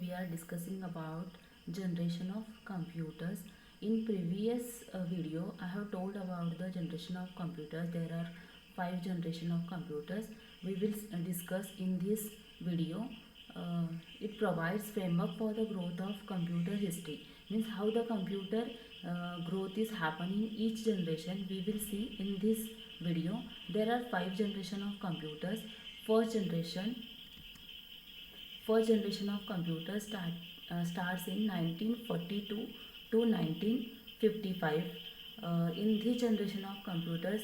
we are discussing about generation of computers. In previous video I have told about the generation of computers. There are 5 generation of computers. We will discuss in this video. It provides framework for the growth of computer history, means how the computer growth is happening each generation. We will see in this video. There are 5 generation of computers. First generation First generation of computers starts in 1942 to 1955. In this generation of computers,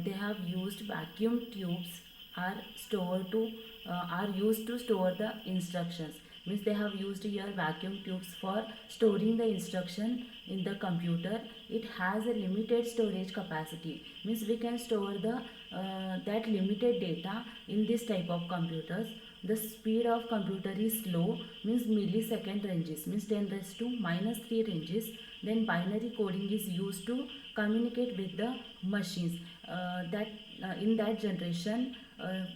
they have used vacuum tubes are stored to are used to store the instructions. Means they have used here vacuum tubes for storing the instruction in the computer. It has a limited storage capacity. Means we can store the that limited data in this type of computers. The speed of computer is slow, means millisecond ranges, means 10 raised to minus 3 ranges. Then binary coding is used to communicate with the machines. That In that generation,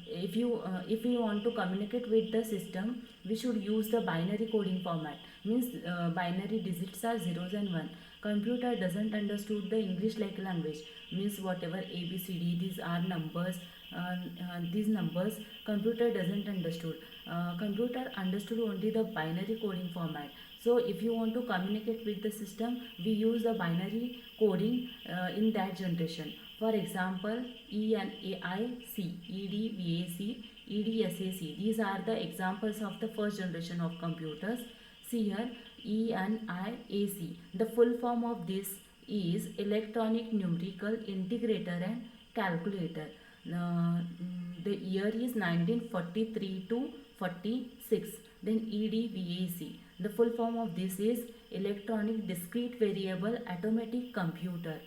if you want to communicate with the system, we should use the binary coding format. Means binary digits are zeros and one. Computer doesn't understood the English like language. Means whatever ABCD, these are numbers. These numbers computer doesn't understood. Computer understood only the binary coding format. So if you want to communicate with the system, we use the binary coding in that generation. For example, ENAIC, EDVAC, EDSAC. These are the examples of the first generation of computers. See here, ENIAC. The full form of this is Electronic Numerical Integrator and Calculator. The year is 1943 to 46. Then EDVAC. The full form of this is Electronic Discrete Variable Automatic Computer.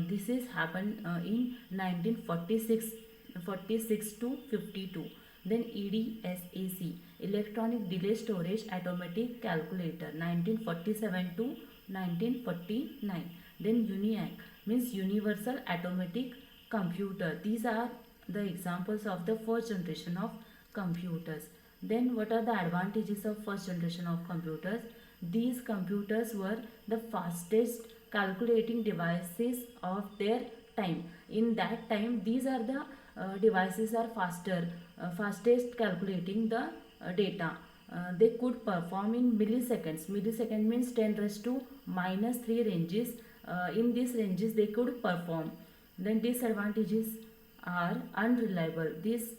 This is happened in 1946 to 52. Then EDSAC, Electronic Delay Storage Automatic Calculator, 1947 to 1949. Then UNIAC, means Universal Automatic Computer. These are the examples of the first generation of computers. Then what are the advantages of first generation of computers? These computers were the fastest calculating devices of their time. In that time, these are the devices are fastest calculating the data. They could perform in milliseconds. Millisecond means 10 raised to minus 3 ranges. In these ranges they could perform. Then disadvantages are unreliable. This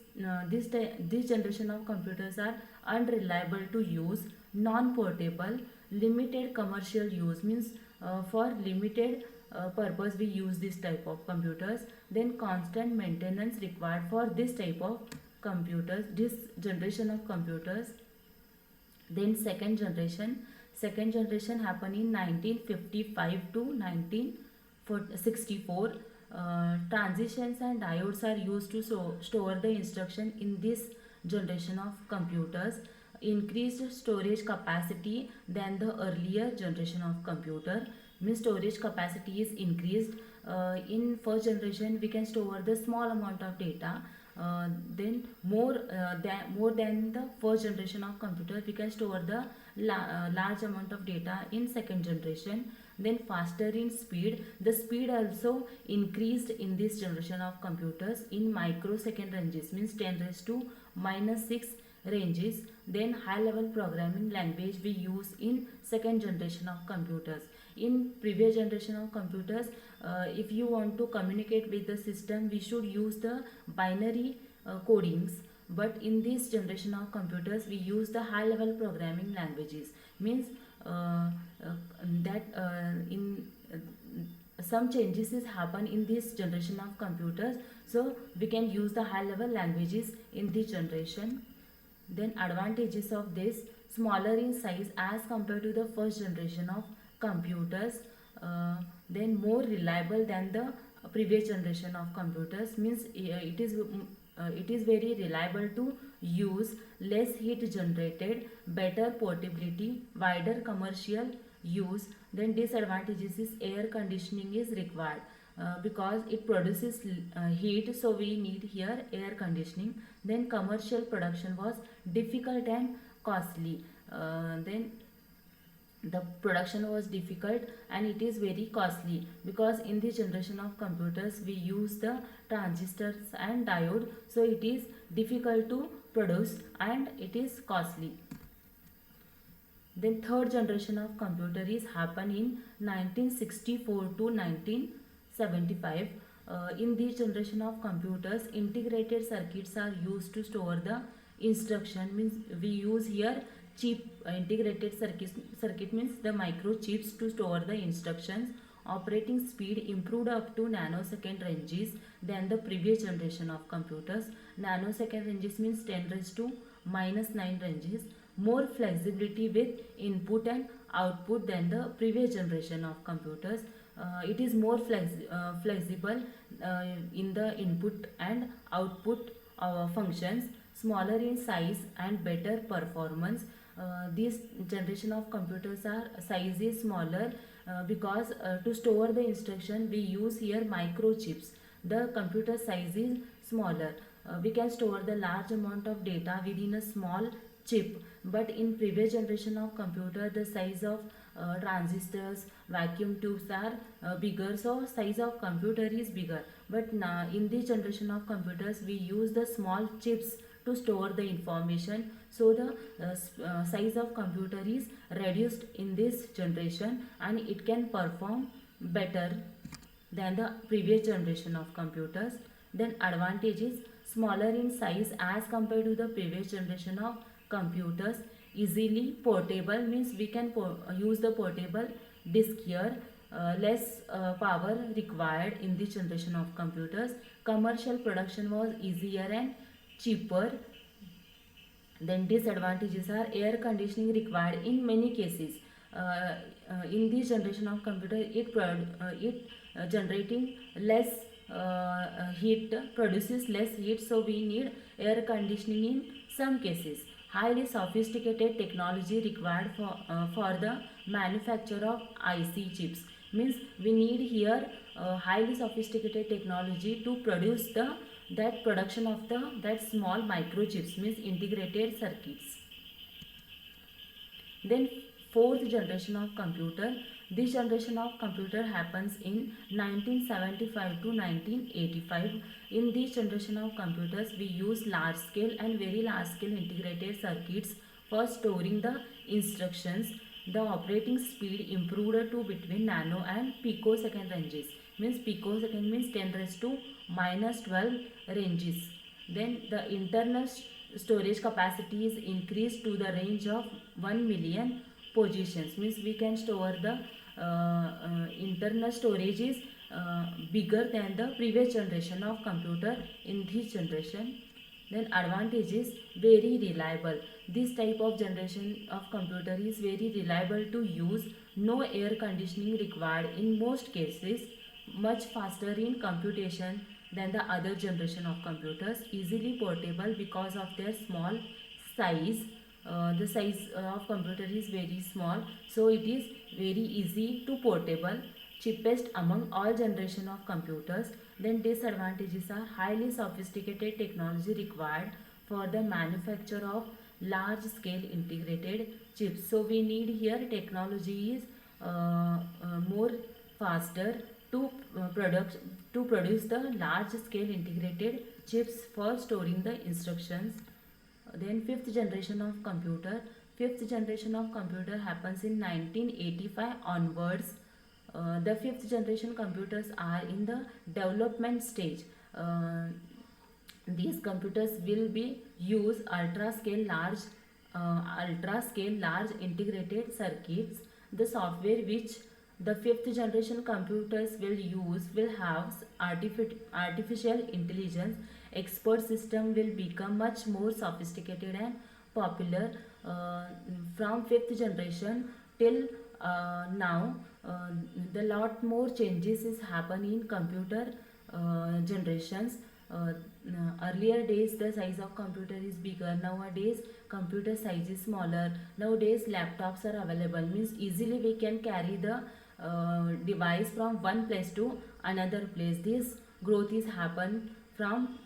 generation of computers are unreliable to use, non-portable, limited commercial use, means for limited purpose we use this type of computers. Then constant maintenance required for this type of computers, this generation of computers. Then second generation happened in 1955 to 1964. Transitions and diodes are used to store the instruction in this generation of computers. Increased storage capacity than the earlier generation of computer, means storage capacity is increased. In first generation we can store the small amount of data. Then more than the first generation of computer, we can store the large amount of data in second generation. Then faster in speed, the speed also increased in this generation of computers in microsecond ranges, means 10 raised to minus 6 ranges. Then high level programming language we use in second generation of computers. In previous generation of computers, if you want to communicate with the system, we should use the binary codings. But in this generation of computers we use the high level programming languages. Means in some changes is happen in this generation of computers, so we can use the high level languages in this generation. Then advantages of this: smaller in size as compared to the first generation of computers. Then more reliable than the previous generation of computers, means it is very reliable to use, less heat generated, better portability, wider commercial use. Then disadvantages is air conditioning is required. Because it produces heat, so we need here air conditioning. Then commercial production was difficult and costly. Then the production was difficult and it is very costly, because in the generation of computers we use the transistors and diode, so it is difficult to produce and it is costly. Then third generation of computer is happen in 1964 to 1975. In this generation of computers, integrated circuits are used to store the instruction. Means we use here chip. Integrated circuit means the microchips to store the instructions. Operating speed improved up to nanosecond ranges than the previous generation of computers. Nanosecond ranges means 10 raised to -9 ranges. More flexibility with input and output than the previous generation of computers. It is more flexible in the input and output functions, smaller in size and better performance. This generation of computers are size is smaller because to store the instruction we use here microchips. The computer size is smaller. We can store the large amount of data within a small chip, but in previous generation of computer the size of transistors, vacuum tubes are bigger, so size of computer is bigger. But now in this generation of computers we use the small chips to store the information, so the size of computer is reduced in this generation and it can perform better than the previous generation of computers. Then advantage is smaller in size as compared to the previous generation of computers. Easily portable means we can use the portable disk here. Less power required in this generation of computers. Commercial production was easier and cheaper. Then disadvantages are air conditioning required in many cases. In this generation of computer it generating less heat, produces less heat, so we need air conditioning in some cases. Highly sophisticated technology required for the manufacture of IC chips, means we need here highly sophisticated technology to produce that production of that small microchips, means integrated circuits. Then fourth generation of computer. This generation of computer happens in 1975 to 1985. In this generation of computers we use large scale and very large scale integrated circuits for storing the instructions. The operating speed improved to between nano and picosecond ranges, means picosecond means 10 raised to -12 ranges. Then the internal storage capacity is increased to the range of 1 million positions, means we can store the internal storage is bigger than the previous generation of computer in this generation. Then advantage is very reliable. This type of generation of computer is very reliable to use. No air conditioning required in most cases. Much faster in computation than the other generation of computers. Easily portable because of their small size. The size of computer is very small, so it is very easy to portable. Cheapest among all generation of computers. Then disadvantages are highly sophisticated technology required for the manufacture of large scale integrated chips. So we need here technology is more faster to produce the large scale integrated chips for storing the instructions. Then fifth generation of computer. Fifth generation of computer happens in 1985 onwards. The fifth generation computers are in the development stage. These computers will be use ultra scale large integrated circuits. The software which the fifth generation computers will use will have artificial intelligence. Expert system will become much more sophisticated and popular. From fifth generation till now, the lot more changes is happen in computer generations. Earlier days the size of computer is bigger. Nowadays computer size is smaller. Nowadays laptops are available, means easily we can carry the device from one place to another place. This growth is happen from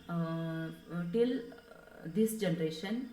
till this generation.